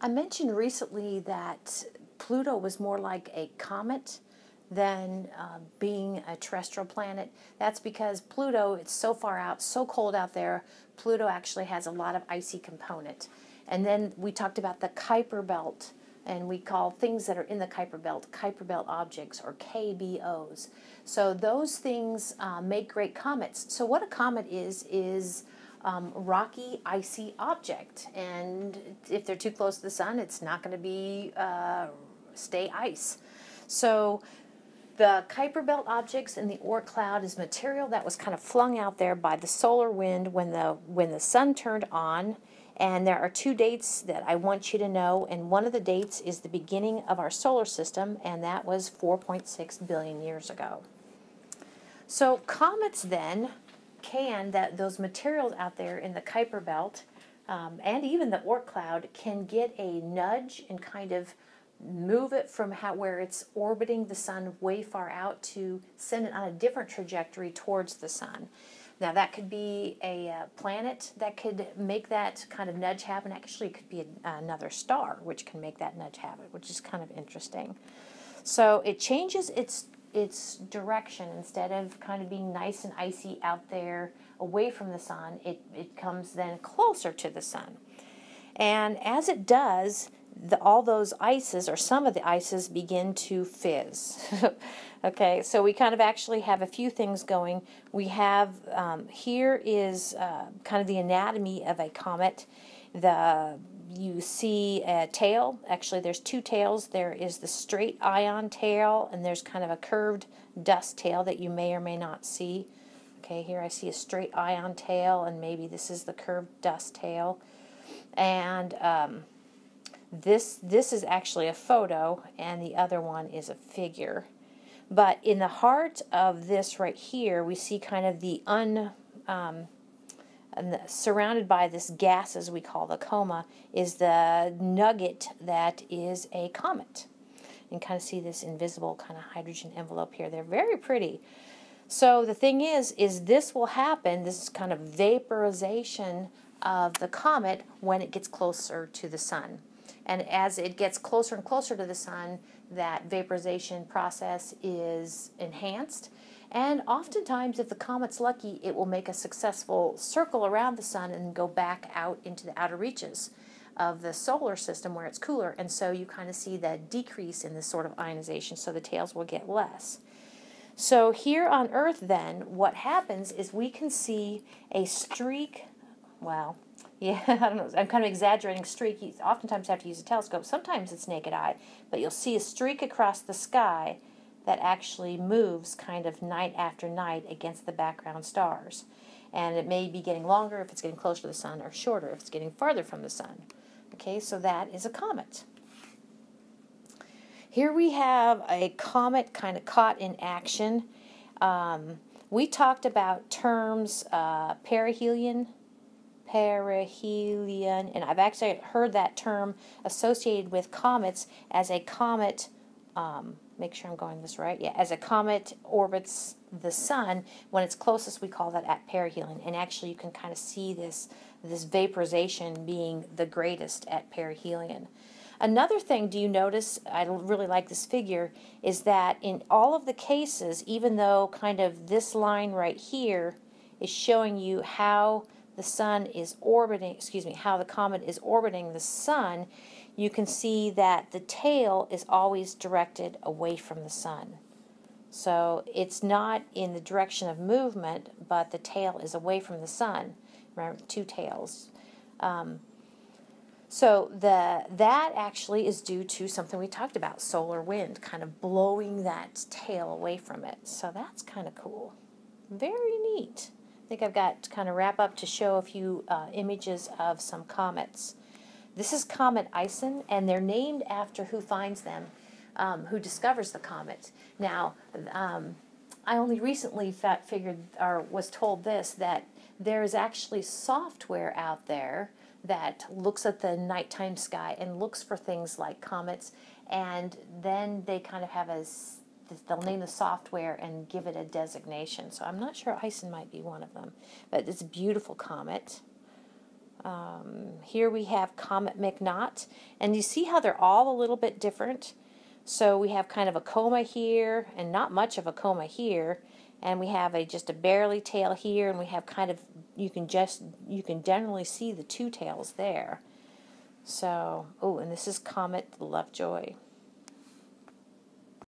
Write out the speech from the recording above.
I mentioned recently that Pluto was more like a comet than being a terrestrial planet. That's because Pluto, it's so far out, so cold out there, Pluto actually has a lot of icy component. And then we talked about the Kuiper Belt, and we call things that are in the Kuiper Belt objects, or KBOs. So those things make great comets. So what a comet is rocky, icy object. And if they're too close to the sun, it's not going to be stay ice. So the Kuiper Belt objects and the Oort cloud is material that was kind of flung out there by the solar wind when the sun turned on. And there are two dates that I want you to know, and one of the dates is the beginning of our solar system, and that was 4.6 billion years ago. So comets then those materials out there in the Kuiper Belt and even the Oort cloud can get a nudge and kind of move it from where it's orbiting the sun way far out to send it on a different trajectory towards the sun. Now that could be a planet that could make that kind of nudge happen. Actually, it could be another star which can make that nudge happen, which is kind of interesting. So it changes its direction. Instead of kind of being nice and icy out there away from the sun, it comes then closer to the sun. And as it does, all those ices, or some of the ices, begin to fizz. Okay, so we kind of actually have a few things going. We have, here is kind of the anatomy of a comet. You see a tail. Actually, there's two tails. There is the straight ion tail, and there's kind of a curved dust tail that you may or may not see. Okay, here I see a straight ion tail, and maybe this is the curved dust tail. And this is actually a photo, and the other one is a figure. But in the heart of this right here, we see kind of surrounded by this gas, as we call the coma, is the nugget that is a comet. You can kind of see this invisible kind of hydrogen envelope here. They're very pretty. So the thing is this will happen, this kind of vaporization of the comet when it gets closer to the sun. And as it gets closer and closer to the sun, that vaporization process is enhanced. And oftentimes, if the comet's lucky, it will make a successful circle around the sun and go back out into the outer reaches of the solar system where it's cooler. And so you kind of see that decrease in this sort of ionization, so the tails will get less. So here on Earth then, what happens is we can see a streak. Well, yeah, I don't know, I'm kind of exaggerating streak. You oftentimes have to use a telescope. Sometimes it's naked eye, but you'll see a streak across the sky that actually moves kind of night after night against the background stars. And it may be getting longer if it's getting closer to the sun, or shorter if it's getting farther from the sun. Okay, so that is a comet. Here we have a comet kind of caught in action. We talked about terms perihelion, and I've actually heard that term associated with comets as a comet, make sure I'm going this right, as a comet orbits the sun. When it's closest, we call that at perihelion, and actually you can kind of see this vaporization being the greatest at perihelion. Another thing, do you notice, I really like this figure, is that in all of the cases, even though kind of this line right here is showing you how the sun is orbiting, how the comet is orbiting the sun, you can see that the tail is always directed away from the sun. So it's not in the direction of movement, but the tail is away from the sun. Remember, two tails. So that actually is due to something we talked about, solar wind, kind of blowing that tail away from it. So that's kind of cool. Very neat. I think I've got to kind of wrap up to show a few images of some comets. This is Comet Ison, and they're named after who finds them, who discovers the comet. Now, I only recently was told this, that there is actually software out there that looks at the nighttime sky and looks for things like comets, and then they kind of have they'll name the software and give it a designation. So I'm not sure Ison might be one of them, but it's a beautiful comet. Here we have Comet McNaught, and you see how they're all a little bit different. So we have kind of a coma here, and not much of a coma here, and we have just a barely tail here, and we have kind of you can generally see the two tails there. So and this is Comet Lovejoy.